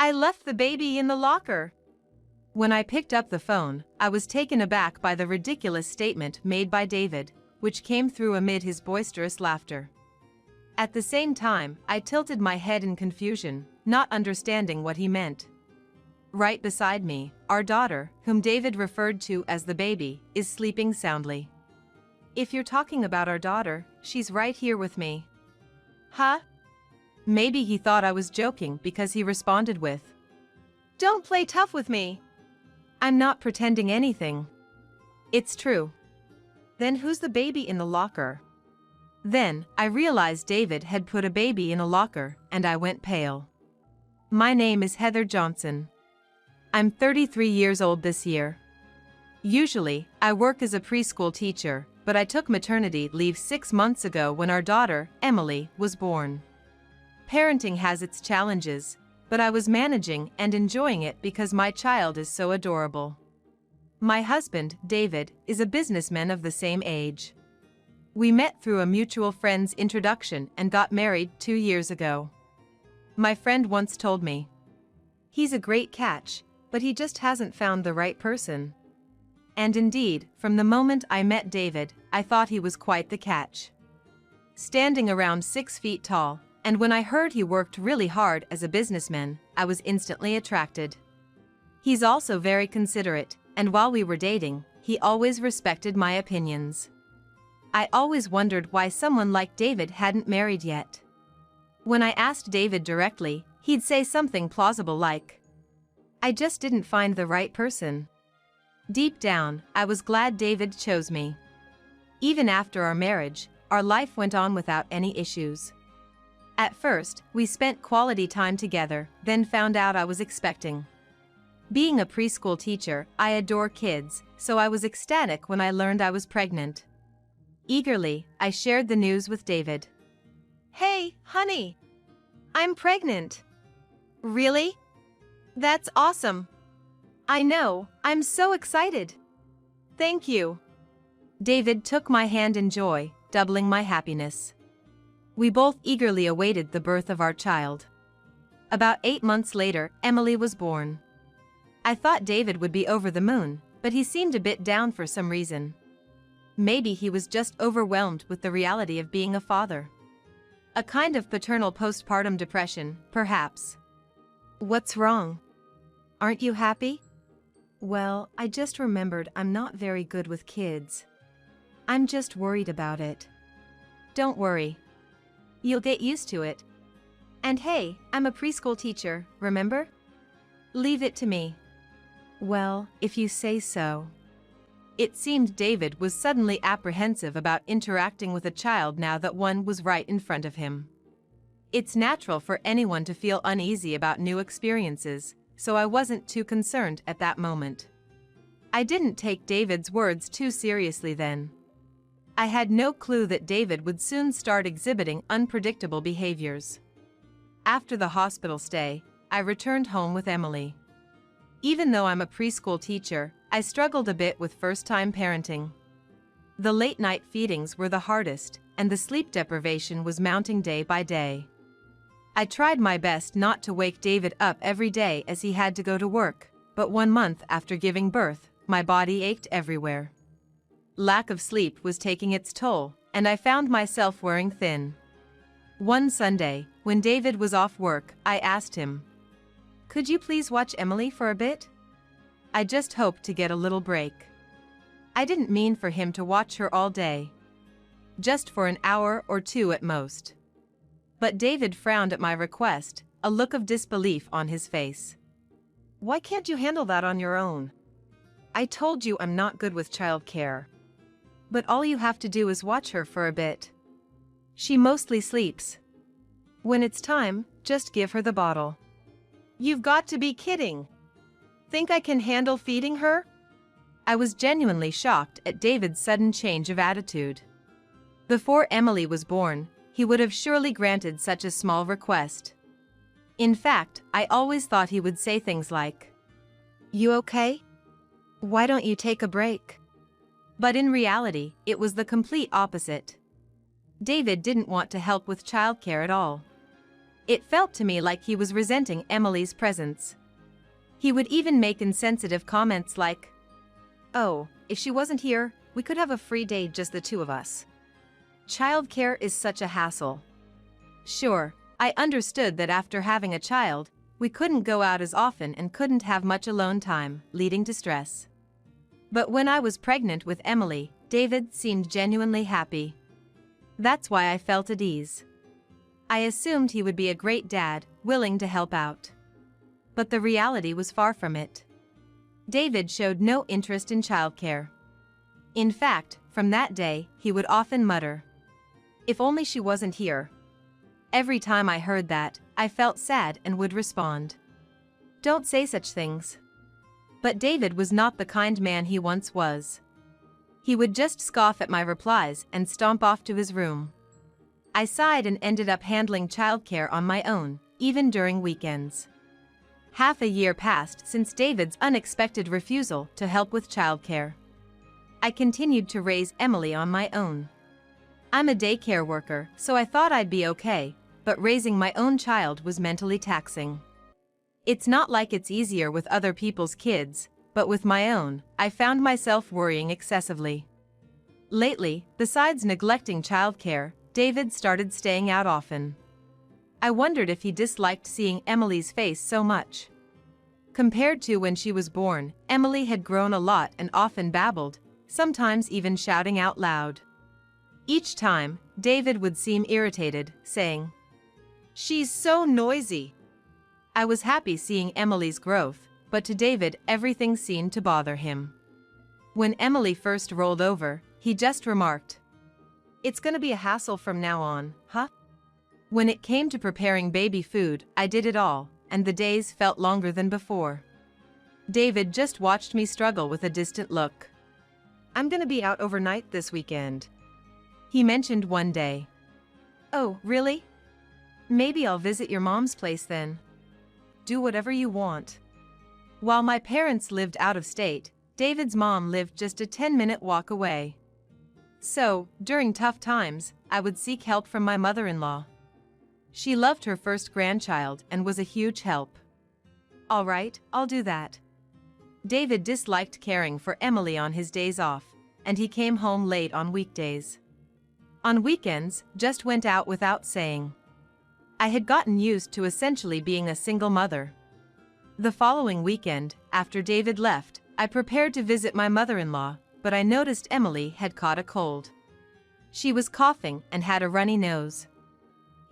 I left the baby in the locker. When I picked up the phone, I was taken aback by the ridiculous statement made by David, which came through amid his boisterous laughter. At the same time, I tilted my head in confusion, not understanding what he meant. Right beside me, our daughter, whom David referred to as the baby, is sleeping soundly. If you're talking about our daughter, she's right here with me. Huh? Maybe he thought I was joking because he responded with, "Don't play tough with me. I'm not pretending anything. It's true." Then who's the baby in the locker? Then, I realized David had put a baby in a locker, and I went pale. My name is Heather Johnson. I'm 33 years old this year. Usually, I work as a preschool teacher, but I took maternity leave 6 months ago when our daughter, Emily, was born. Parenting has its challenges, but I was managing and enjoying it because my child is so adorable. My husband, David, is a businessman of the same age. We met through a mutual friend's introduction and got married 2 years ago. My friend once told me, "He's a great catch, but he just hasn't found the right person." And indeed, from the moment I met David, I thought he was quite the catch. Standing around 6 feet tall, and when I heard he worked really hard as a businessman, I was instantly attracted. He's also very considerate, and while we were dating, he always respected my opinions. I always wondered why someone like David hadn't married yet. When I asked David directly, he'd say something plausible like, "I just didn't find the right person." Deep down, I was glad David chose me. Even after our marriage, our life went on without any issues. At first, we spent quality time together, then found out I was expecting. Being a preschool teacher, I adore kids, so I was ecstatic when I learned I was pregnant. Eagerly, I shared the news with David. "Hey, honey! I'm pregnant." "Really? That's awesome. I know, I'm so excited." "Thank you." David took my hand in joy, doubling my happiness. We both eagerly awaited the birth of our child. About 8 months later, Emily was born. I thought David would be over the moon, but he seemed a bit down for some reason. Maybe he was just overwhelmed with the reality of being a father. A kind of paternal postpartum depression, perhaps. "What's wrong? Aren't you happy?" "Well, I just remembered I'm not very good with kids. I'm just worried about it." "Don't worry. You'll get used to it. And hey, I'm a preschool teacher, remember? Leave it to me." "Well, if you say so." It seemed David was suddenly apprehensive about interacting with a child now that one was right in front of him. It's natural for anyone to feel uneasy about new experiences, so I wasn't too concerned at that moment. I didn't take David's words too seriously then. I had no clue that David would soon start exhibiting unpredictable behaviors. After the hospital stay, I returned home with Emily. Even though I'm a preschool teacher, I struggled a bit with first-time parenting. The late-night feedings were the hardest, and the sleep deprivation was mounting day by day. I tried my best not to wake David up every day as he had to go to work, but 1 month after giving birth, my body ached everywhere. Lack of sleep was taking its toll, and I found myself wearing thin. One Sunday, when David was off work, I asked him, "Could you please watch Emily for a bit? I just hoped to get a little break." I didn't mean for him to watch her all day. Just for an hour or 2 at most. But David frowned at my request, a look of disbelief on his face. "Why can't you handle that on your own? I told you I'm not good with childcare. But all you have to do is watch her for a bit. She mostly sleeps. When it's time, just give her the bottle." "You've got to be kidding. Think I can handle feeding her?" I was genuinely shocked at David's sudden change of attitude. Before Emily was born, he would have surely granted such a small request. In fact, I always thought he would say things like, "You okay? Why don't you take a break?" But in reality, it was the complete opposite. David didn't want to help with childcare at all. It felt to me like he was resenting Emily's presence. He would even make insensitive comments like, "Oh, if she wasn't here, we could have a free day just the two of us. Childcare is such a hassle." Sure, I understood that after having a child, we couldn't go out as often and couldn't have much alone time, leading to stress. But when I was pregnant with Emily, David seemed genuinely happy. That's why I felt at ease. I assumed he would be a great dad, willing to help out. But the reality was far from it. David showed no interest in childcare. In fact, from that day, he would often mutter, "If only she wasn't here." Every time I heard that, I felt sad and would respond, "Don't say such things." But David was not the kind man he once was. He would just scoff at my replies and stomp off to his room. I sighed and ended up handling childcare on my own, even during weekends. Half a year passed since David's unexpected refusal to help with childcare. I continued to raise Emily on my own. I'm a daycare worker, so I thought I'd be okay, but raising my own child was mentally taxing. It's not like it's easier with other people's kids, but with my own, I found myself worrying excessively. Lately, besides neglecting childcare, David started staying out often. I wondered if he disliked seeing Emily's face so much. Compared to when she was born, Emily had grown a lot and often babbled, sometimes even shouting out loud. Each time, David would seem irritated, saying, "She's so noisy." I was happy seeing Emily's growth, but to David everything seemed to bother him. When Emily first rolled over, he just remarked, "It's gonna be a hassle from now on, huh?" When it came to preparing baby food, I did it all, and the days felt longer than before. David just watched me struggle with a distant look. "I'm gonna be out overnight this weekend," he mentioned one day. "Oh, really? Maybe I'll visit your mom's place then." "Do whatever you want." While my parents lived out of state, David's mom lived just a 10-minute walk away. So, during tough times, I would seek help from my mother-in-law. She loved her first grandchild and was a huge help. "All right, I'll do that." David disliked caring for Emily on his days off, and he came home late on weekdays. On weekends, just went out without saying. I had gotten used to essentially being a single mother. The following weekend, after David left, I prepared to visit my mother-in-law, but I noticed Emily had caught a cold. She was coughing and had a runny nose.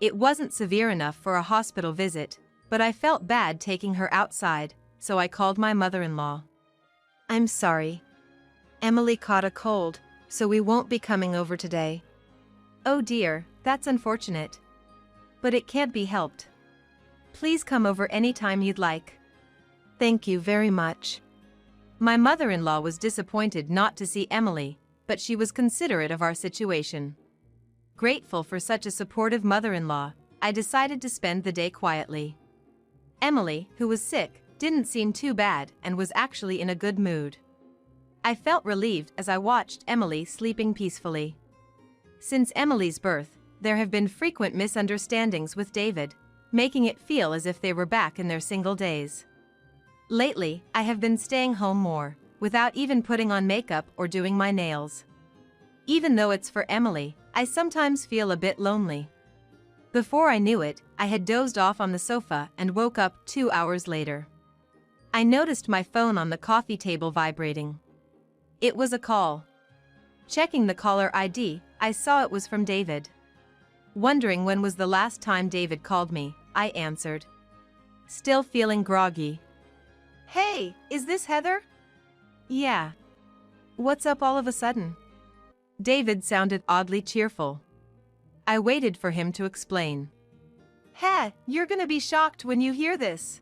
It wasn't severe enough for a hospital visit, but I felt bad taking her outside, so I called my mother-in-law. "I'm sorry. Emily caught a cold, so we won't be coming over today." "Oh dear, that's unfortunate. But it can't be helped. Please come over anytime you'd like." "Thank you very much." My mother-in-law was disappointed not to see Emily, but she was considerate of our situation. Grateful for such a supportive mother-in-law, I decided to spend the day quietly. Emily, who was sick, didn't seem too bad and was actually in a good mood. I felt relieved as I watched Emily sleeping peacefully. Since Emily's birth, there have been frequent misunderstandings with David, making it feel as if they were back in their single days. Lately, I have been staying home more, without even putting on makeup or doing my nails. Even though it's for Emily, I sometimes feel a bit lonely. Before I knew it, I had dozed off on the sofa and woke up 2 hours later. I noticed my phone on the coffee table vibrating. It was a call. Checking the caller ID, I saw it was from David. Wondering when was the last time David called me, I answered. Still feeling groggy. "Hey, is this Heather?" "Yeah." "What's up all of a sudden?" David sounded oddly cheerful. I waited for him to explain. "Heh, you're gonna be shocked when you hear this."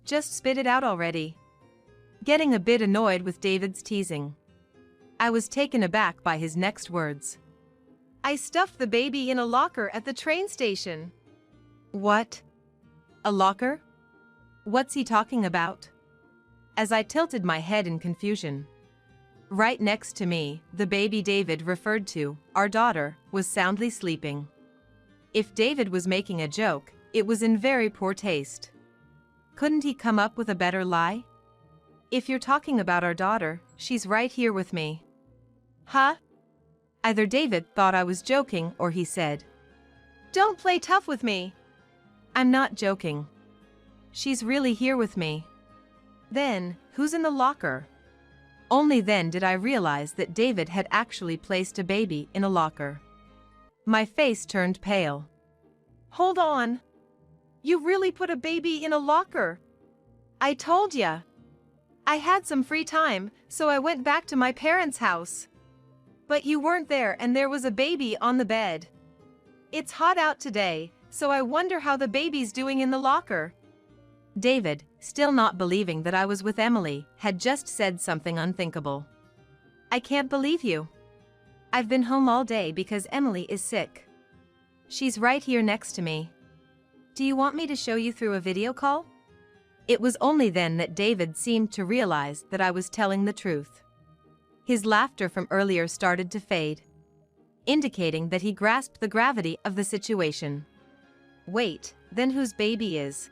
"Just spit it out already." Getting a bit annoyed with David's teasing. I was taken aback by his next words. "I stuffed the baby in a locker at the train station." "What? A locker? What's he talking about?" As I tilted my head in confusion. Right next to me, the baby David referred to, our daughter, was soundly sleeping. If David was making a joke, It was in very poor taste. Couldn't he come up with a better lie? If you're talking about our daughter, she's right here with me. Huh? Either David thought I was joking or he said, "Don't play tough with me." I'm not joking. She's really here with me. Then, who's in the locker? Only then did I realize that David had actually placed a baby in a locker. My face turned pale. Hold on. You really put a baby in a locker? I told ya. I had some free time, so I went back to my parents' house. But you weren't there and there was a baby on the bed. It's hot out today, so I wonder how the baby's doing in the locker. David, still not believing that I was with Emily, had just said something unthinkable. I can't believe you. I've been home all day because Emily is sick. She's right here next to me. Do you want me to show you through a video call? It was only then that David seemed to realize that I was telling the truth. His laughter from earlier started to fade, indicating that he grasped the gravity of the situation. Wait, then whose baby is?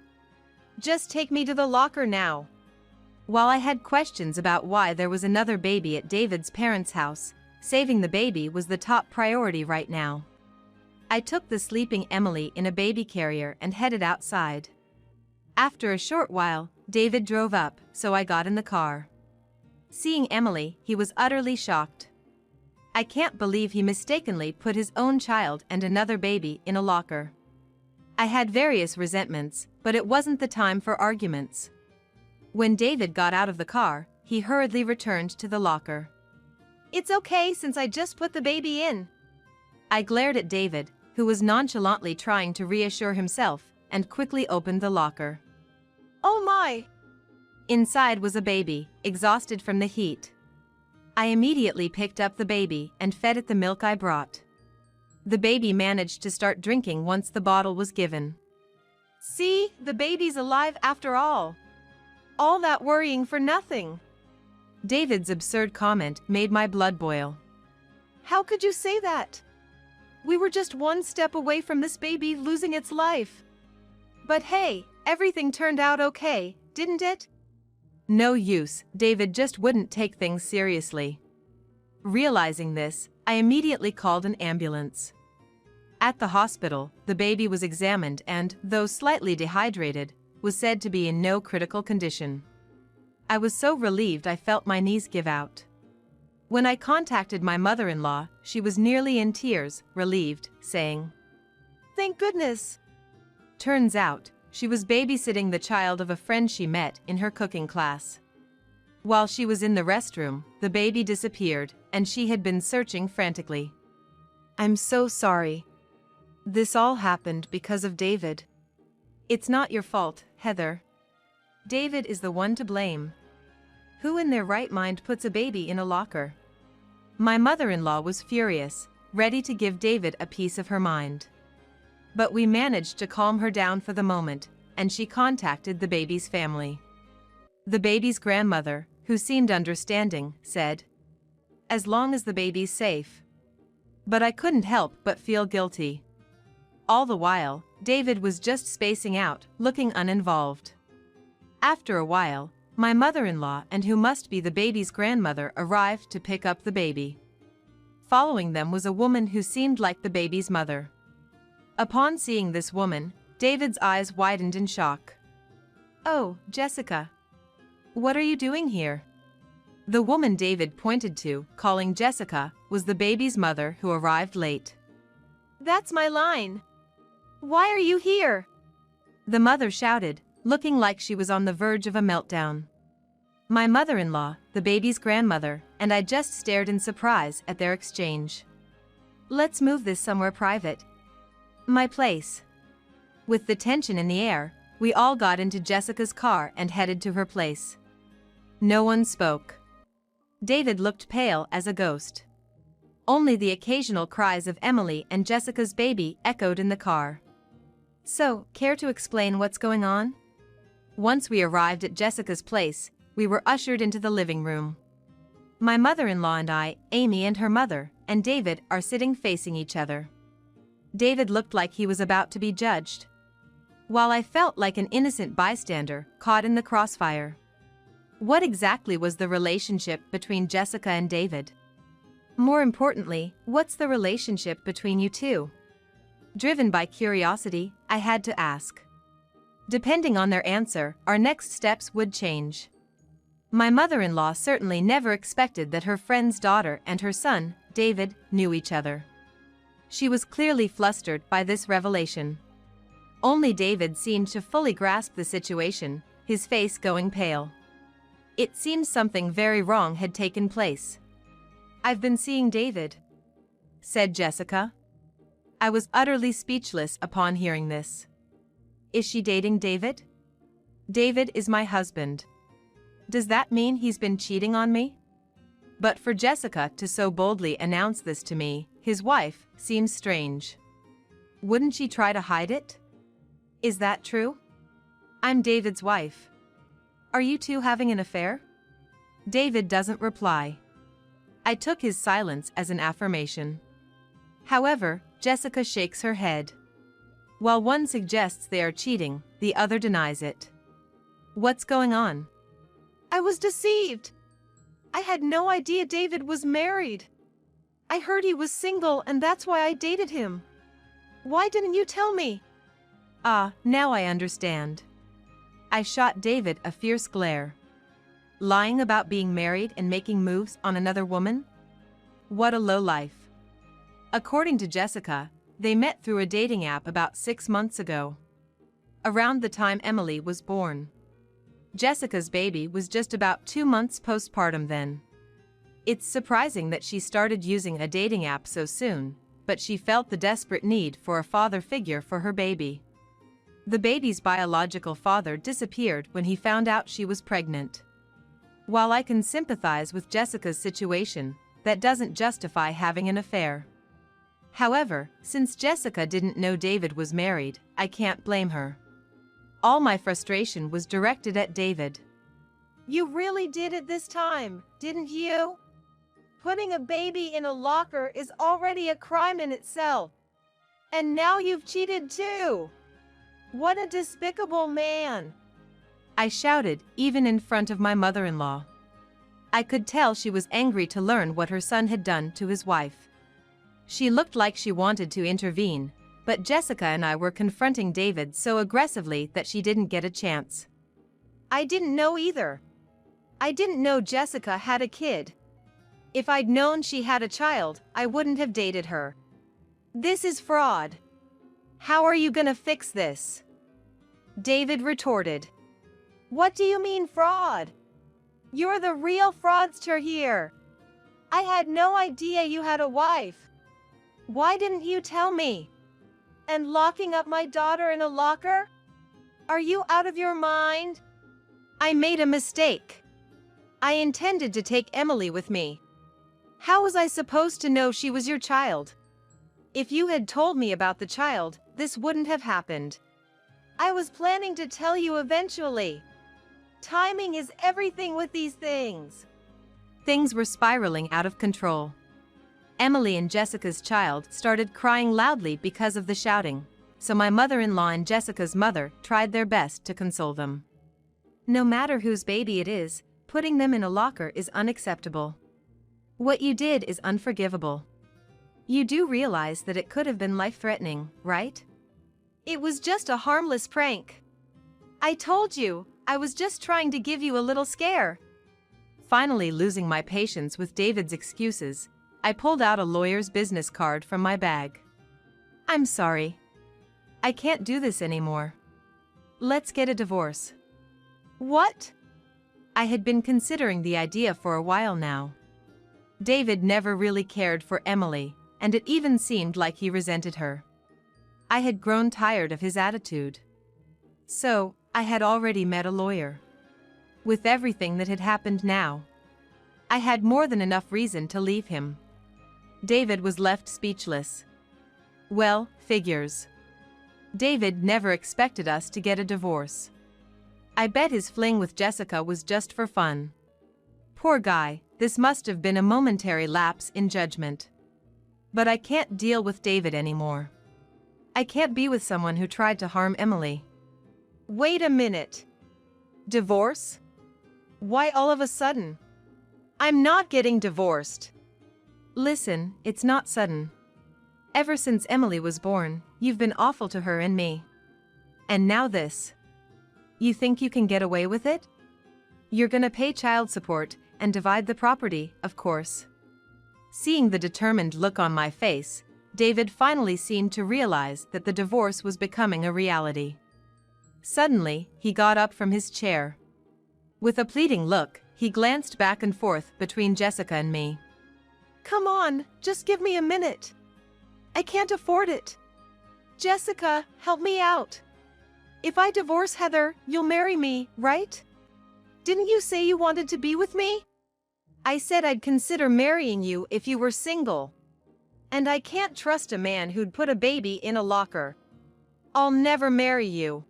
Just take me to the locker now. While I had questions about why there was another baby at David's parents' house, saving the baby was the top priority right now. I took the sleeping Emily in a baby carrier and headed outside. After a short while, David drove up, so I got in the car. Seeing Emily, he was utterly shocked. I can't believe he mistakenly put his own child and another baby in a locker. I had various resentments, but it wasn't the time for arguments. When David got out of the car, he hurriedly returned to the locker. It's okay since I just put the baby in. I glared at David, who was nonchalantly trying to reassure himself, and quickly opened the locker. Oh my! Inside was a baby, exhausted from the heat. I immediately picked up the baby and fed it the milk I brought. The baby managed to start drinking once the bottle was given. See, the baby's alive after all. All that worrying for nothing. David's absurd comment made my blood boil. How could you say that? We were just one step away from this baby losing its life. But hey, everything turned out okay, didn't it? No use, David just wouldn't take things seriously. Realizing this, I immediately called an ambulance. At the hospital, the baby was examined and, though slightly dehydrated, was said to be in no critical condition. I was so relieved I felt my knees give out. When I contacted my mother-in-law, she was nearly in tears, relieved, saying, "Thank goodness." Turns out, she was babysitting the child of a friend she met in her cooking class. While she was in the restroom, the baby disappeared, and she had been searching frantically. I'm so sorry. This all happened because of David. It's not your fault, Heather. David is the one to blame. Who in their right mind puts a baby in a locker? My mother-in-law was furious, ready to give David a piece of her mind. But we managed to calm her down for the moment, and she contacted the baby's family. The baby's grandmother, who seemed understanding, said, "As long as the baby's safe." But I couldn't help but feel guilty. All the while, David was just spacing out, looking uninvolved. After a while, my mother-in-law and who must be the baby's grandmother arrived to pick up the baby. Following them was a woman who seemed like the baby's mother. Upon seeing this woman, David's eyes widened in shock. "Oh, Jessica. What are you doing here?" The woman David pointed to, calling Jessica, was the baby's mother who arrived late. "That's my line. Why are you here?" the mother shouted, looking like she was on the verge of a meltdown. My mother-in-law, the baby's grandmother, and I just stared in surprise at their exchange. "Let's move this somewhere private. My place." With the tension in the air, we all got into Jessica's car and headed to her place. No one spoke. David looked pale as a ghost. Only the occasional cries of Emily and Jessica's baby echoed in the car. So, care to explain what's going on? Once we arrived at Jessica's place, we were ushered into the living room. My mother-in-law and I, Amy and her mother, and David are sitting facing each other. David looked like he was about to be judged. while I felt like an innocent bystander caught in the crossfire. What exactly was the relationship between Jessica and David? More importantly, what's the relationship between you two? Driven by curiosity, I had to ask. Depending on their answer, our next steps would change. My mother-in-law certainly never expected that her friend's daughter and her son, David, knew each other. She was clearly flustered by this revelation. Only David seemed to fully grasp the situation, his face going pale. It seemed something very wrong had taken place. "I've been seeing David," said Jessica. I was utterly speechless upon hearing this. "Is she dating David?" "David is my husband." "Does that mean he's been cheating on me?" But for Jessica to so boldly announce this to me, his wife, seems strange. Wouldn't she try to hide it? "Is that true?" "I'm David's wife." "Are you two having an affair?" David doesn't reply. I took his silence as an affirmation. However, Jessica shakes her head. While one suggests they are cheating, the other denies it. "What's going on?" "I was deceived. I had no idea David was married. I heard he was single and that's why I dated him. Why didn't you tell me?" "Ah, now I understand." I shot David a fierce glare. Lying about being married and making moves on another woman? What a lowlife. According to Jessica, they met through a dating app about 6 months ago. Around the time Emily was born. Jessica's baby was just about 2 months postpartum then. It's surprising that she started using a dating app so soon, but she felt the desperate need for a father figure for her baby. The baby's biological father disappeared when he found out she was pregnant. While I can sympathize with Jessica's situation, that doesn't justify having an affair. However, since Jessica didn't know David was married, I can't blame her. All my frustration was directed at David. "You really did it this time, didn't you? Putting a baby in a locker is already a crime in itself. And now you've cheated too. What a despicable man!" I shouted, even in front of my mother-in-law. I could tell she was angry to learn what her son had done to his wife. She looked like she wanted to intervene, but Jessica and I were confronting David so aggressively that she didn't get a chance. "I didn't know either. I didn't know Jessica had a kid. If I'd known she had a child, I wouldn't have dated her. This is fraud. How are you gonna fix this?" David retorted. "What do you mean fraud? You're the real fraudster here. I had no idea you had a wife. Why didn't you tell me? And locking up my daughter in a locker? Are you out of your mind?" "I made a mistake. I intended to take Emily with me. How was I supposed to know she was your child? If you had told me about the child, this wouldn't have happened. I was planning to tell you eventually. Timing is everything with these things." Things were spiraling out of control. Emily and Jessica's child started crying loudly because of the shouting, so my mother-in-law and Jessica's mother tried their best to console them. "No matter whose baby it is, putting them in a locker is unacceptable. What you did is unforgivable. You do realize that it could have been life-threatening, right?" "It was just a harmless prank. I told you, I was just trying to give you a little scare." Finally losing my patience with David's excuses, I pulled out a lawyer's business card from my bag. "I'm sorry. I can't do this anymore. Let's get a divorce." "What?" I had been considering the idea for a while now. David never really cared for Emily, and it even seemed like he resented her. I had grown tired of his attitude. So, I had already met a lawyer. With everything that had happened now, I had more than enough reason to leave him. David was left speechless. Well, figures. David never expected us to get a divorce. I bet his fling with Jessica was just for fun. Poor guy, this must have been a momentary lapse in judgment. But I can't deal with David anymore. I can't be with someone who tried to harm Emily. Wait a minute. Divorce? Why all of a sudden? I'm not getting divorced. Listen, it's not sudden. Ever since Emily was born, you've been awful to her and me. And now this. You think you can get away with it? You're gonna pay child support and divide the property, of course. Seeing the determined look on my face, David finally seemed to realize that the divorce was becoming a reality. Suddenly, he got up from his chair. With a pleading look, he glanced back and forth between Jessica and me. Come on, just give me a minute. I can't afford it. Jessica, help me out. If I divorce Heather, you'll marry me, right? Didn't you say you wanted to be with me? I said I'd consider marrying you if you were single. And I can't trust a man who'd put a baby in a locker. I'll never marry you.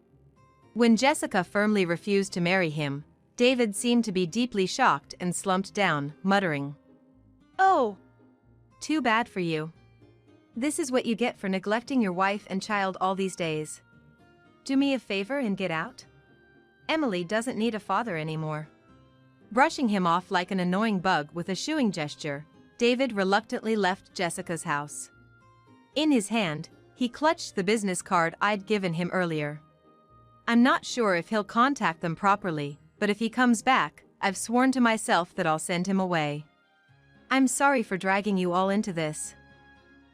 When Jessica firmly refused to marry him, David seemed to be deeply shocked and slumped down, muttering, "Oh, too bad for you. This is what you get for neglecting your wife and child all these days. Do me a favor and get out. Emily doesn't need a father anymore." Brushing him off like an annoying bug with a shooing gesture, David reluctantly left Jessica's house. In his hand, he clutched the business card I'd given him earlier. I'm not sure if he'll contact them properly, but if he comes back, I've sworn to myself that I'll send him away. I'm sorry for dragging you all into this.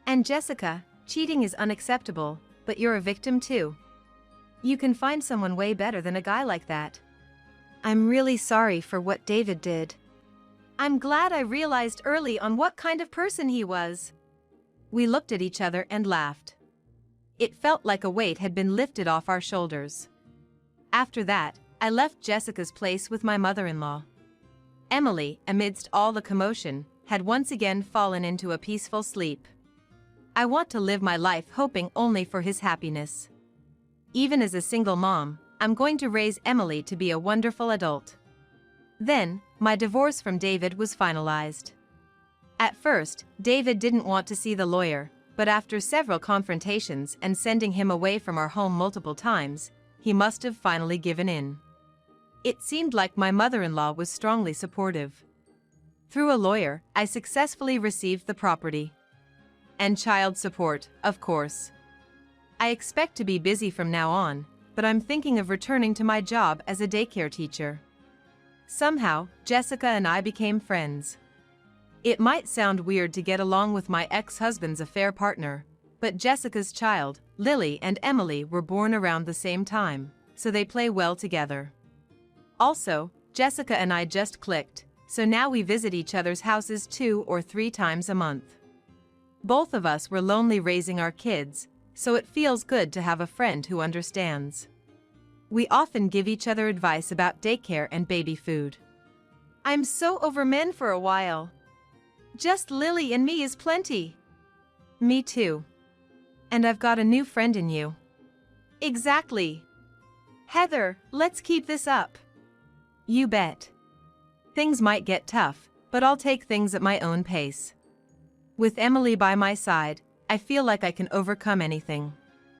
And Jessica, cheating is unacceptable, but you're a victim too. You can find someone way better than a guy like that. I'm really sorry for what David did. I'm glad I realized early on what kind of person he was. We looked at each other and laughed. It felt like a weight had been lifted off our shoulders. After that, I left Jessica's place with my mother-in-law. Emily, amidst all the commotion, had once again fallen into a peaceful sleep. I want to live my life hoping only for his happiness. Even as a single mom, I'm going to raise Emily to be a wonderful adult. Then, my divorce from David was finalized. At first, David didn't want to see the lawyer, but after several confrontations and sending him away from our home multiple times, he must have finally given in. It seemed like my mother-in-law was strongly supportive. Through a lawyer, I successfully received the property. And child support, of course. I expect to be busy from now on, but I'm thinking of returning to my job as a daycare teacher. Somehow, Jessica and I became friends. It might sound weird to get along with my ex-husband's affair partner, but Jessica's child, Lily and Emily, were born around the same time, so they play well together. Also, Jessica and I just clicked, so now we visit each other's houses 2 or 3 times a month. Both of us were lonely raising our kids, so it feels good to have a friend who understands. We often give each other advice about daycare and baby food. I'm so over men for a while. Just Lily and me is plenty. Me too. And I've got a new friend in you. Exactly. Heather, let's keep this up. You bet. Things might get tough, but I'll take things at my own pace. With Emily by my side, I feel like I can overcome anything.